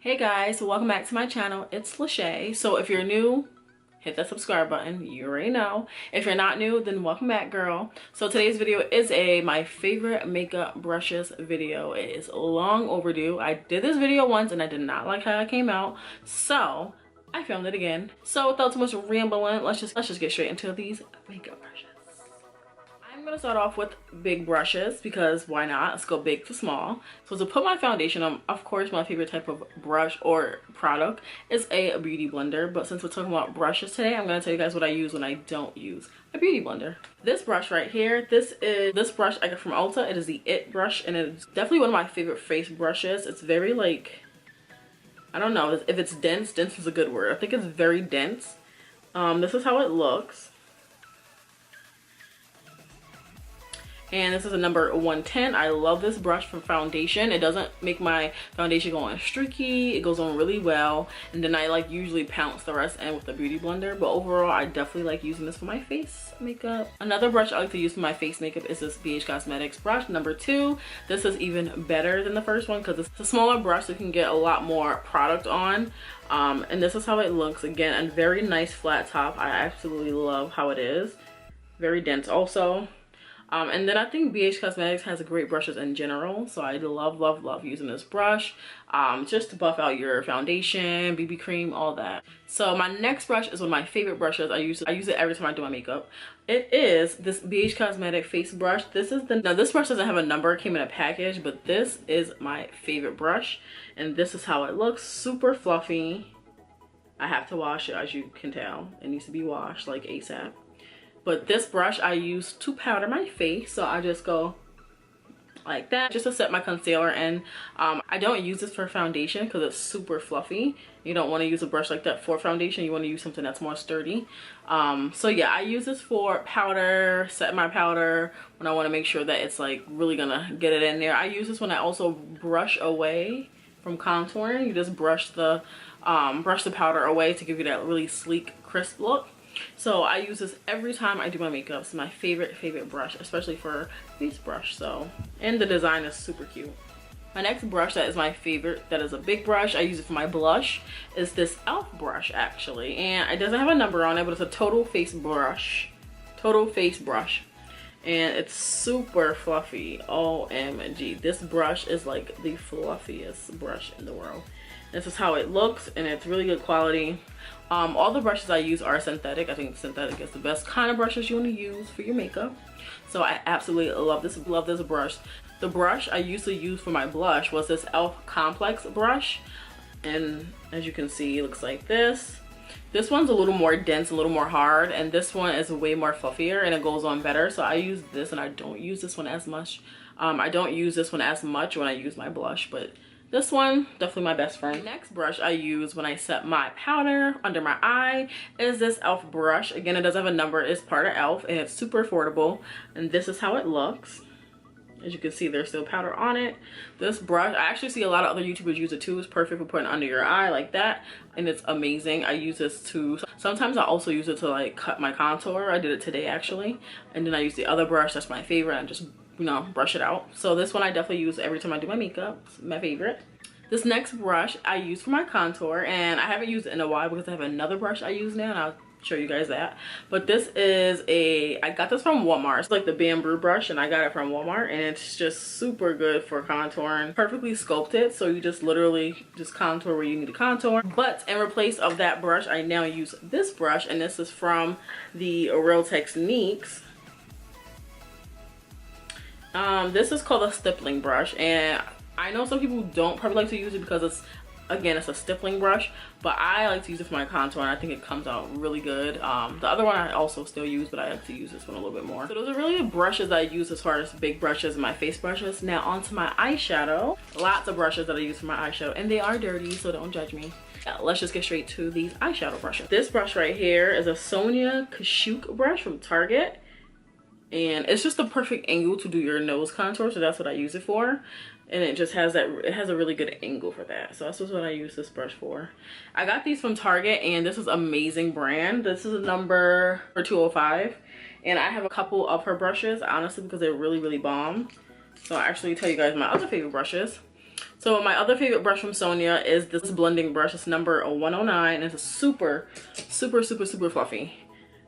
Hey guys, welcome back to my channel. It's Lachey. So if you're new, hit that subscribe button. You already know. If you're not new, then welcome back, girl. So today's video is my favorite makeup brushes video. It is long overdue. I did this video once and I did not like how it came out, so I filmed it again. So without too much rambling, let's just get straight into these makeup brushes. I'm gonna start off with big brushes because why not? Let's go big to small. So to put my foundation on, of course, my favorite type of brush or product is a beauty blender. But since we're talking about brushes today, I'm gonna tell you guys what I use when I don't use a beauty blender. This brush right here, this brush I got from Ulta. It is the It brush, and it's definitely one of my favorite face brushes. It's very like, I don't know if it's dense. Dense is a good word. I think it's very dense. This is how it looks. And this is a number 110. I love this brush for foundation. It doesn't make my foundation go on streaky. It goes on really well. And then I like usually pounce the rest in with the beauty blender. But overall, I definitely like using this for my face makeup. Another brush I like to use for my face makeup is this BH Cosmetics brush, number 2. This is even better than the first one because it's a smaller brush so you can get a lot more product on. And this is how it looks. Again, a very nice flat top. I absolutely love how it is. Very dense also. And then I think BH Cosmetics has great brushes in general, so I love using this brush just to buff out your foundation, BB cream, all that. So my next brush is one of my favorite brushes. I use it every time I do my makeup. It is this BH Cosmetic face brush. This brush doesn't have a number, it came in a package, but this is my favorite brush, and this is how it looks. Super fluffy. I have to wash it, as you can tell. It needs to be washed like ASAP. But this brush I use to powder my face, so I just go like that just to set my concealer in. I don't use this for foundation because it's super fluffy. You don't want to use a brush like that for foundation. You want to use something that's more sturdy. So yeah, I use this for powder, set my powder when I want to make sure that it's like really gonna get it in there. I use this when I also brush away from contouring. You just brush the powder away to give you that really sleek, crisp look. So I use this every time I do my makeup. It's my favorite brush, especially for face brush. So, and the design is super cute. My next brush that is my favorite, that is a big brush, I use it for my blush, is this e.l.f. brush actually. And it doesn't have a number on it, but it's a total face brush. And it's super fluffy. OMG. This brush is like the fluffiest brush in the world. This is how it looks, and it's really good quality. All the brushes I use are synthetic. I think synthetic is the best kind of brushes you want to use for your makeup. So I absolutely love this brush. The brush I used to use for my blush was this e.l.f. Complex brush. And as you can see, it looks like this. This one's a little more dense, a little more hard, and this one is way more fluffier and it goes on better. So I use this, and I don't use this one as much. I don't use this one as much when I use my blush, but this one, definitely my best friend. The next brush I use when I set my powder under my eye is this e.l.f. brush. Again, it doesn't have a number, it's part of e.l.f. and it's super affordable. And this is how it looks. As you can see, there's still powder on it. This brush, I actually see a lot of other YouTubers use it too. It's perfect for putting under your eye like that. And it's amazing. I use this too. Sometimes I also use it to like cut my contour. I did it today actually. And then I use the other brush, that's my favorite, and just, you know, brush it out. So this one I definitely use every time I do my makeup. It's my favorite. This next brush I use for my contour, and I haven't used it in a while because I have another brush I use now, and I'll show you guys that. But this is I got this from Walmart. It's like the bamboo brush, and I got it from Walmart, and it's just super good for contouring. Perfectly sculpted, so you just literally just contour where you need to contour. But in replace of that brush, I now use this brush, and this is from the Real Techniques. This is called a stippling brush, and I know some people don't probably like to use it because it's a stippling brush, but I like to use it for my contour, and I think it comes out really good. The other one I also still use, but I like to use this one a little bit more. So those are really the brushes that I use as far as big brushes and my face brushes. Now onto my eyeshadow. Lots of brushes that I use for my eyeshadow, and they are dirty, so don't judge me. Let's just get straight to these eyeshadow brushes. This brush right here is a Sonia Kashuk brush from Target. And it's just the perfect angle to do your nose contour, so that's what I use it for. And it just has it has a really good angle for that. So that's just what I use this brush for. I got these from Target, and this is amazing brand. This is a number 205, and I have a couple of her brushes honestly because they're really bomb. So I'll actually tell you guys my other favorite brushes. So my other favorite brush from Sonia is this blending brush. It's number 109. It's a super fluffy.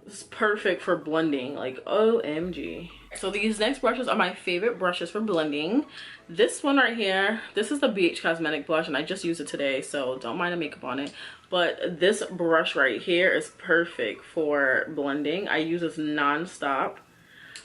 It's perfect for blending, like OMG. So these next brushes are my favorite brushes for blending. This one right here, this is the BH Cosmetic blush, and I just used it today, so don't mind the makeup on it. But this brush right here is perfect for blending. I use this non-stop.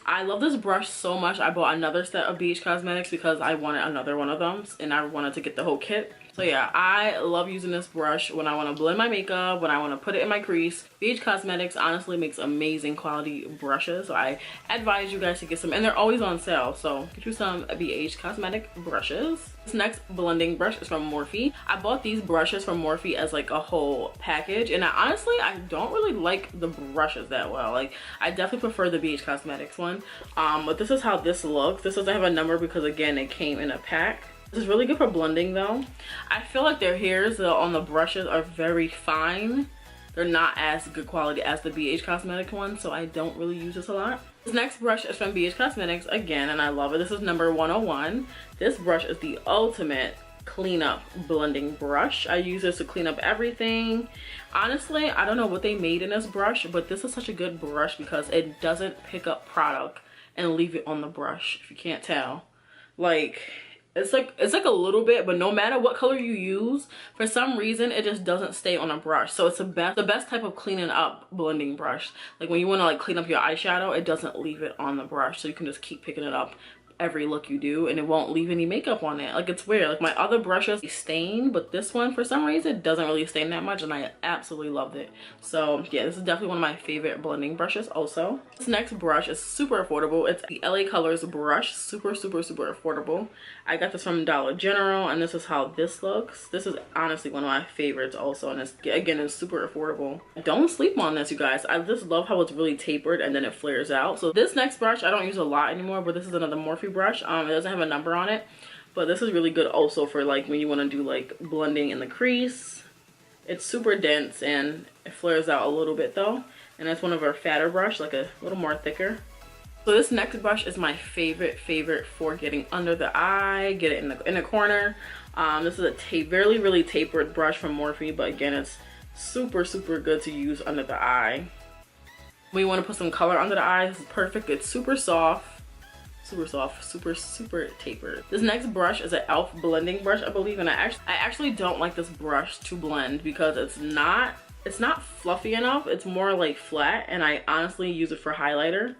I love this brush so much. I bought another set of BH Cosmetics because I wanted another one of them, and I wanted to get the whole kit. So yeah, I love using this brush when I want to blend my makeup, when I want to put it in my crease. BH Cosmetics honestly makes amazing quality brushes. So I advise you guys to get some, and they're always on sale. So get you some BH Cosmetic brushes. This next blending brush is from Morphe. I bought these brushes from Morphe as like a whole package, and I don't really like the brushes that well. Like, I definitely prefer the BH Cosmetics one. But this is how this looks. This doesn't have a number because again, it came in a pack. This is really good for blending though. I feel like their hairs on the brushes are very fine. They're not as good quality as the BH Cosmetic one, so I don't really use this a lot. This next brush is from BH Cosmetics again, and I love it. This is number 101. This brush is the ultimate cleanup blending brush. I use this to clean up everything. Honestly, I don't know what they made in this brush, but this is such a good brush because it doesn't pick up product and leave it on the brush, if you can't tell. Like, it's like a little bit, but no matter what color you use, for some reason it just doesn't stay on a brush. So it's the best type of cleaning up blending brush. Like when you want to like clean up your eyeshadow, it doesn't leave it on the brush, so you can just keep picking it up every look you do and it won't leave any makeup on it. Like, it's weird. Like my other brushes stain, but this one for some reason doesn't really stain that much, and I absolutely loved it. So yeah, this is definitely one of my favorite blending brushes. Also, this next brush is super affordable. It's the LA Colors brush. Super affordable. I got this from Dollar General, and this is how this looks. This is honestly one of my favorites also, and it's super affordable. Don't sleep on this, you guys. I just love how it's really tapered and then it flares out. So this next brush I don't use a lot anymore, but this is another Morphe brush. It doesn't have a number on it, but this is really good also for like when you want to do like blending in the crease. It's super dense and it flares out a little bit though, and it's one of our fatter brush, like a little more thicker. So this next brush is my favorite for getting under the eye, get it in the corner. This is a really tapered brush from Morphe, but again, it's super good to use under the eye. When you want to put some color under the eye, this is perfect. It's super soft, super tapered. This next brush is an e.l.f. blending brush, I believe, and I actually don't like this brush to blend because it's not fluffy enough. It's more like flat, and I honestly use it for highlighter.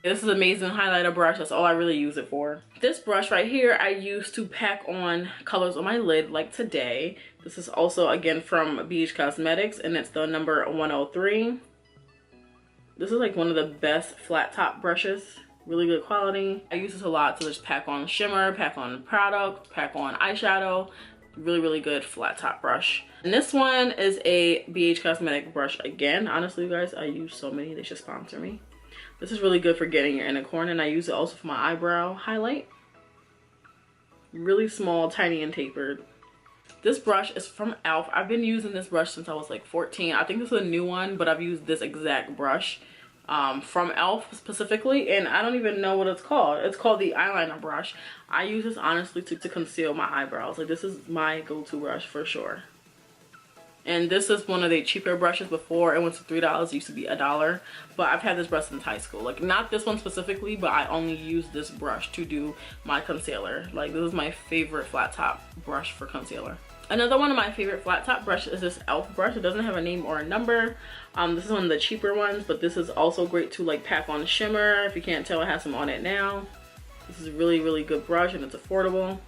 This is an amazing highlighter brush. That's all I really use it for. This brush right here I use to pack on colors on my lid, like today. This is also again from BH Cosmetics, and it's the number 103. This is like one of the best flat top brushes. Really good quality. I use this a lot to just pack on shimmer, pack on product, pack on eyeshadow. Really good flat top brush. And this one is a BH Cosmetic brush again. Honestly, you guys, I use so many, they should sponsor me. This is really good for getting your inner corner, and I use it also for my eyebrow highlight. Really small, tiny, and tapered. This brush is from e.l.f. I've been using this brush since I was like 14. I think this is a new one, but I've used this exact brush from e.l.f. specifically, and I don't even know what it's called. It's called the eyeliner brush. I use this honestly to conceal my eyebrows. Like, this is my go-to brush for sure. And this is one of the cheaper brushes. Before it went to $3, it used to be $1, but I've had this brush since high school. Like, not this one specifically, but I only use this brush to do my concealer. Like, this is my favorite flat top brush for concealer. Another one of my favorite flat top brushes is this e.l.f. brush. It doesn't have a name or a number. This is one of the cheaper ones, but this is also great to like pack on shimmer. If you can't tell, it has some on it now. This is a really good brush, and it's affordable.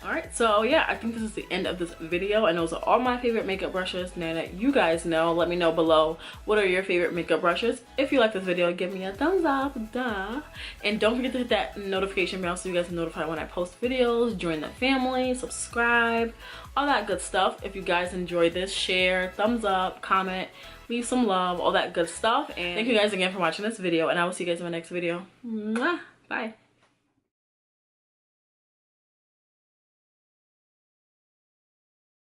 Alright, so yeah, I think this is the end of this video, and those are all my favorite makeup brushes. Now that you guys know, let me know below what are your favorite makeup brushes. If you like this video, give me a thumbs up, and don't forget to hit that notification bell so you guys are notified when I post videos. Join the family, subscribe, all that good stuff. If you guys enjoyed this, share, thumbs up, comment, leave some love, all that good stuff. And thank you guys again for watching this video, and I will see you guys in my next video. Mwah! Bye.